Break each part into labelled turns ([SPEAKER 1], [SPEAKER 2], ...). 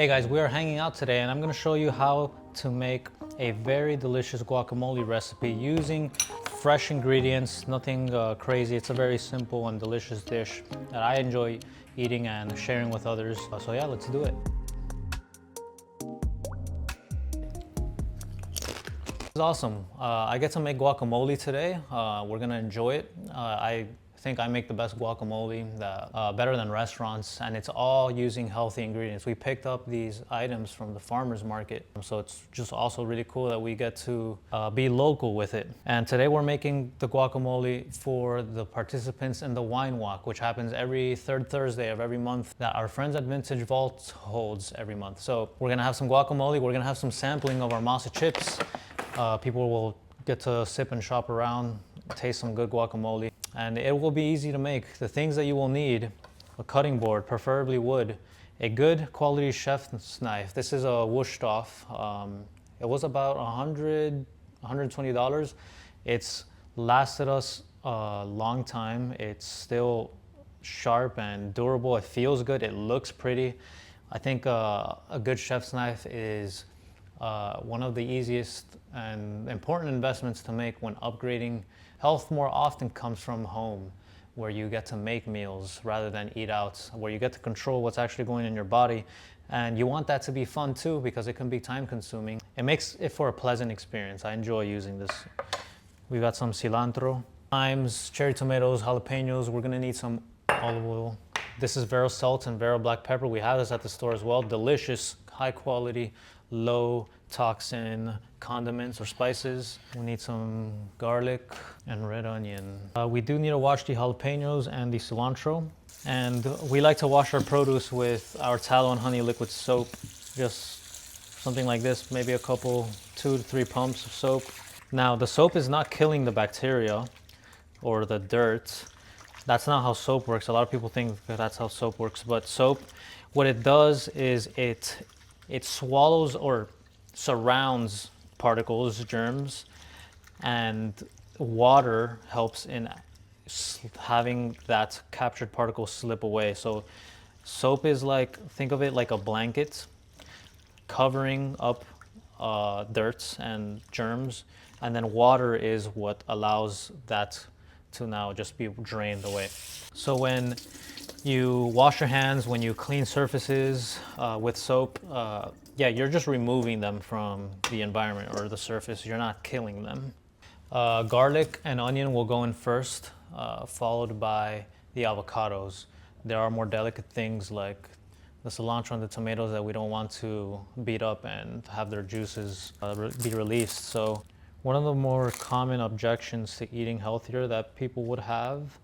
[SPEAKER 1] Hey guys, we are hanging out today and I'm going to show you how to make a very delicious guacamole recipe using fresh ingredients, nothing crazy. It's a very simple and delicious dish that I enjoy eating and sharing with others. So yeah, let's do it. It's awesome. I get to make guacamole today. We're going to enjoy it. I think I make the best guacamole, better than restaurants, and it's all using healthy ingredients. We picked up these items from the farmer's market, so it's just also really cool that we get to be local with it. And today we're making the guacamole for the participants in the wine walk, which happens every third Thursday of every month that our friends at Vintage Vault holds every month. So we're gonna have some guacamole, we're gonna have some sampling of our MASA chips. People will get to sip and shop around, taste some good guacamole. And it will be easy to make. The things that you will need: a cutting board, preferably wood, a good quality chef's knife. This is a whooshed off. It was about $120. It's lasted us a long time. It's still sharp and durable. It feels good. It looks pretty. I think a good chef's knife is one of the easiest and important investments to make when upgrading. Health more often comes from home, where you get to make meals rather than eat out, where you get to control what's actually going in your body. And you want that to be fun too, because it can be time consuming. It makes it for a pleasant experience. I enjoy using this. We got some cilantro, limes, cherry tomatoes, jalapenos. We're gonna need some olive oil. This is Vero salt and Vero black pepper. We have this at the store as well. Delicious, high quality, low toxin condiments or spices. We need some garlic and red onion. We do need to wash the jalapenos and the cilantro. And we like to wash our produce with our tallow and honey liquid soap. Just something like this, maybe a couple, 2 to 3 pumps of soap. Now, the soap is not killing the bacteria or the dirt. That's not how soap works. A lot of people think that that's how soap works, but soap, what it does is it swallows or surrounds particles, germs, and water helps in having that captured particle slip away. So soap is like, think of it like a blanket covering up dirt and germs, and then water is what allows that to now just be drained away. So when you wash your hands, when you clean surfaces with soap, yeah, you're just removing them from the environment or the surface. You're not killing them. Garlic and onion will go in first, followed by the avocados. There are more delicate things like the cilantro and the tomatoes that we don't want to beat up and have their juices be released. So one of the more common objections to eating healthier that people would have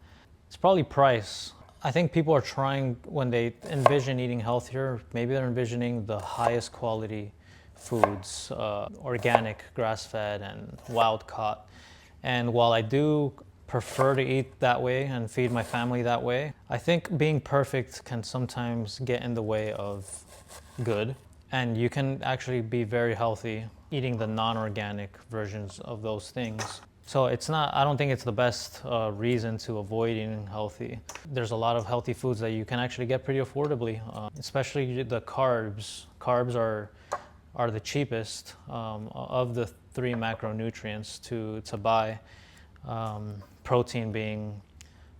[SPEAKER 1] is probably price. I think people are trying, when they envision eating healthier, maybe they're envisioning the highest quality foods, organic, grass-fed, and wild-caught. And while I do prefer to eat that way and feed my family that way, I think being perfect can sometimes get in the way of good. And you can actually be very healthy eating the non-organic versions of those things. So it's not, I don't think it's the best reason to avoid eating healthy. There's a lot of healthy foods that you can actually get pretty affordably, especially the carbs. Carbs are the cheapest of the 3 macronutrients to buy, protein being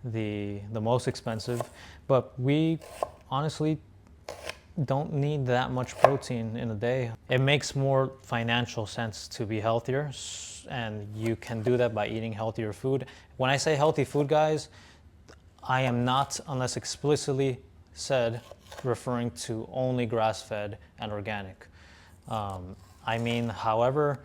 [SPEAKER 1] the most expensive. But we honestly don't need that much protein in a day. It makes more financial sense to be healthier, and you can do that by eating healthier food. When I say healthy food, guys, I am not, unless explicitly said, referring to only grass-fed and organic. I mean, however,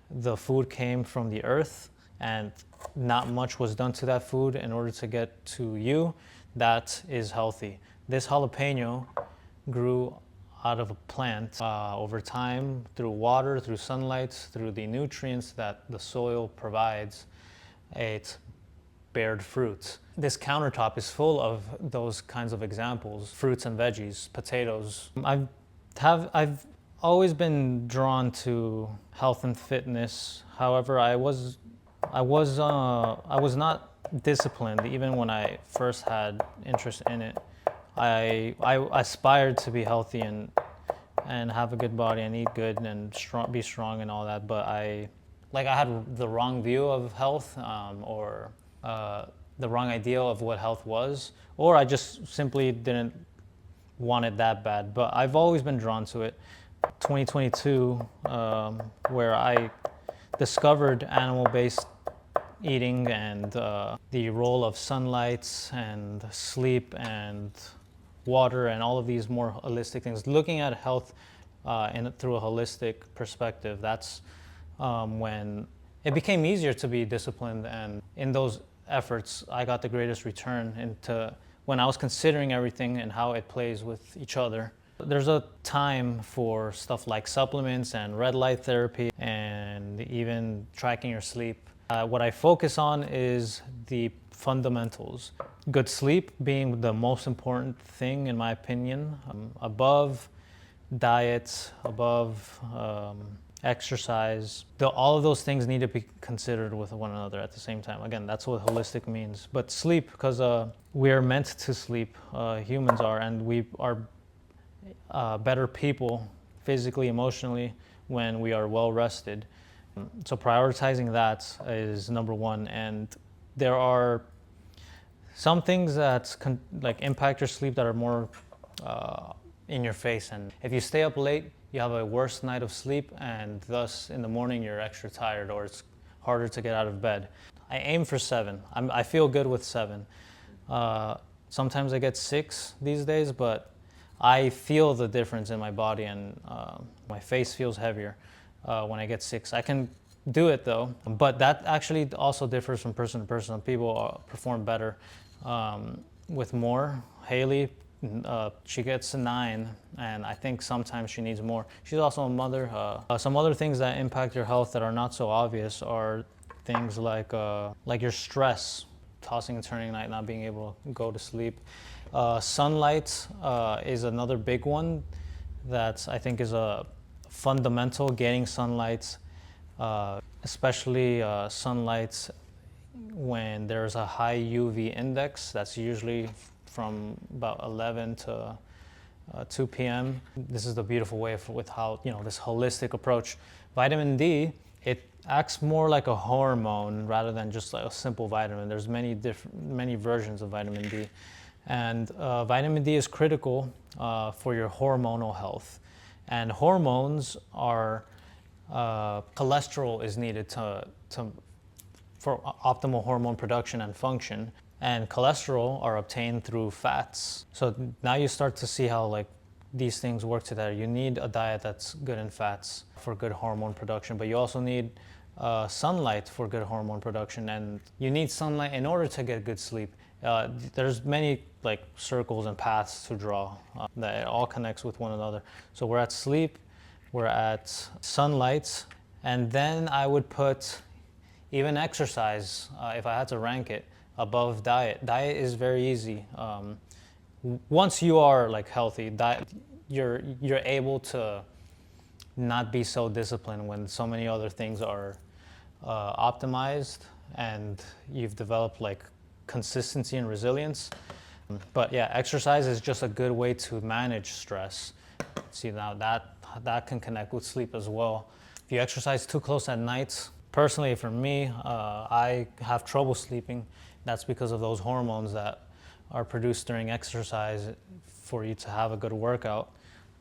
[SPEAKER 1] the food came from the earth and not much was done to that food in order to get to you, that is healthy. This jalapeno grew out of a plant over time, through water, through sunlight, through the nutrients that the soil provides. It bared fruit. This countertop is full of those kinds of examples: fruits and veggies, potatoes. I've always been drawn to health and fitness. However, I was not disciplined even when I first had interest in it. I aspired to be healthy and and have a good body and eat good and be strong and all that. But I had the wrong view of health, or the wrong idea of what health was, or I just simply didn't want it that bad. But I've always been drawn to it. 2022, where I discovered animal-based eating and the role of sunlight and sleep and water and all of these more holistic things. Looking at health through a holistic perspective, that's when it became easier to be disciplined. And in those efforts, I got the greatest return into when I was considering everything and how it plays with each other. There's a time for stuff like supplements and red light therapy and even tracking your sleep. What I focus on is the fundamentals. Good sleep being the most important thing in my opinion, above diet, above exercise. All of those things need to be considered with one another at the same time. Again, that's what holistic means. But sleep, because we are meant to sleep, humans are, and we are better people physically, emotionally, when we are well rested. So prioritizing that is number one. And there are some things that impact your sleep that are more in your face. And if you stay up late, you have a worse night of sleep, and thus in the morning you're extra tired, or it's harder to get out of bed. I aim for 7. I feel good with 7. Sometimes I get 6 these days, but I feel the difference in my body, and my face feels heavier when I get 6. I can do it though, but that actually also differs from person to person. Some people perform better with more. Haley, she gets a 9, and I think sometimes she needs more. She's also a mother. Some other things that impact your health that are not so obvious are things like your stress, tossing and turning at night, not being able to go to sleep. Sunlight is another big one that I think is a fundamental. Getting sunlight, especially sunlight when there's a high UV index. That's usually from about 11 to 2 p.m. This is the beautiful way with how, this holistic approach. Vitamin D, it acts more like a hormone rather than just like a simple vitamin. There's many versions of vitamin D. And vitamin D is critical for your hormonal health. And hormones are, cholesterol is needed for optimal hormone production and function. And cholesterol are obtained through fats. So now you start to see how these things work together. You need a diet that's good in fats for good hormone production, but you also need sunlight for good hormone production, and you need sunlight in order to get good sleep. There's many circles and paths to draw that it all connects with one another. So we're at sleep, we're at sunlight, and then I would put even exercise, if I had to rank it, above diet. Diet is very easy. Once you are healthy, you're able to not be so disciplined when so many other things are optimized, and you've developed consistency and resilience. But yeah, exercise is just a good way to manage stress. See, now that can connect with sleep as well. If you exercise too close at night, personally for me, I have trouble sleeping. That's because of those hormones that are produced during exercise for you to have a good workout.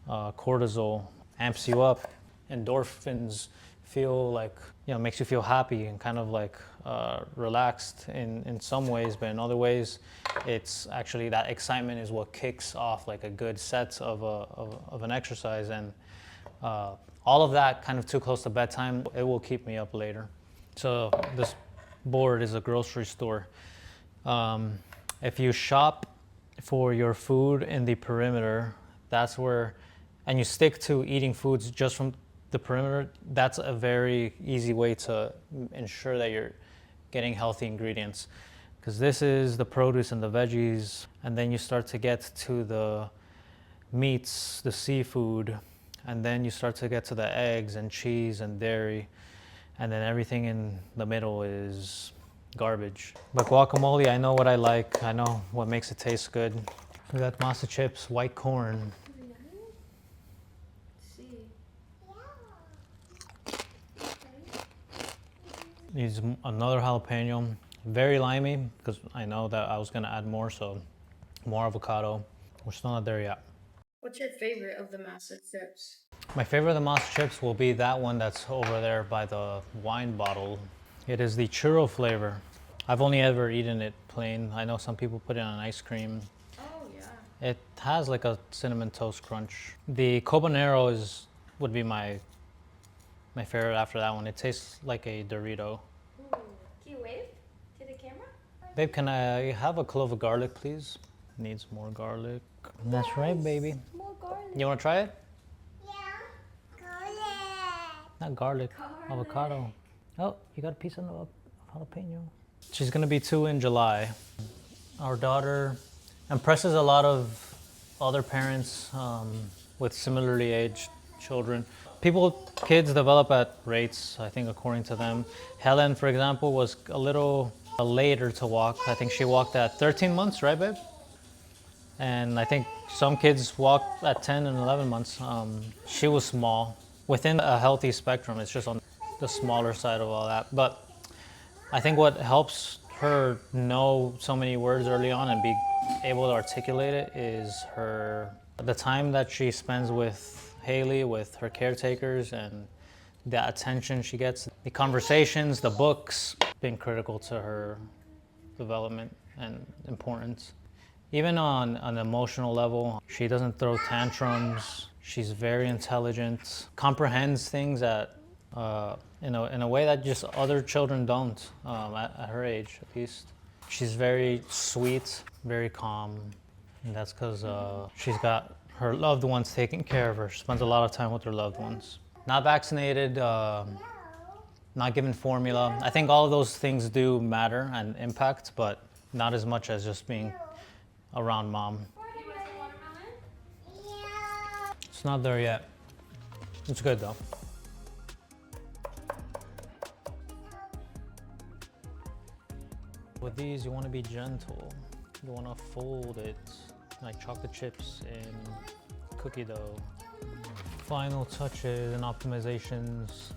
[SPEAKER 1] Cortisol amps you up. Endorphins feel makes you feel happy and kind of relaxed in some ways, but in other ways, it's actually that excitement is what kicks off a good set of an exercise. And all of that kind of too close to bedtime, it will keep me up later. So this board is a grocery store. If you shop for your food in the perimeter, that's where, and you stick to eating foods just from the perimeter, that's a very easy way to ensure that you're getting healthy ingredients. Because this is the produce and the veggies, and then you start to get to the meats, the seafood, and then you start to get to the eggs and cheese and dairy, and then everything in the middle is garbage. But guacamole, I know what I like. I know what makes it taste good. We got MASA chips, white corn.
[SPEAKER 2] see.
[SPEAKER 1] Needs another jalapeno. Very limey, because I know that I was gonna add more, so more avocado. We're still not there yet.
[SPEAKER 2] What's your favorite of the MASA chips?
[SPEAKER 1] My favorite of the MASA chips will be that one that's over there by the wine bottle. It is the churro flavor. I've only ever eaten it plain. I know some people put it on ice cream.
[SPEAKER 2] Oh yeah.
[SPEAKER 1] It has like a cinnamon toast crunch. The Cobanero would be my favorite after that one. It tastes like a Dorito.
[SPEAKER 2] Ooh. Can you wave to the camera?
[SPEAKER 1] Babe, can I have a clove of garlic, please? Needs more garlic. That's right, baby.
[SPEAKER 2] More garlic.
[SPEAKER 1] You want to try it?
[SPEAKER 3] Yeah. Garlic.
[SPEAKER 1] Not garlic, avocado. Oh, you got a piece of jalapeno. She's gonna be 2 in July. Our daughter impresses a lot of other parents with similarly aged children. Kids develop at rates, I think, according to them. Helen, for example, was a little later to walk. I think she walked at 13 months, right, babe? And I think some kids walk at 10 and 11 months. She was small. Within a healthy spectrum, it's just on the smaller side of all that. But I think what helps her know so many words early on and be able to articulate it is the time that she spends with Haley, with her caretakers, and the attention she gets. The conversations, the books, been critical to her development and importance. Even on an emotional level, she doesn't throw tantrums. She's very intelligent, comprehends things at in a way that just other children don't at her age, at least. She's very sweet, very calm, and that's because she's got her loved ones taking care of her. She spends a lot of time with her loved ones. Not vaccinated, not given formula. I think all of those things do matter and impact, but not as much as just being around mom.
[SPEAKER 3] Yeah.
[SPEAKER 1] It's not there yet. It's good though. With these, you want to be gentle. You want to fold it like chocolate chips in cookie dough. Final touches and optimizations.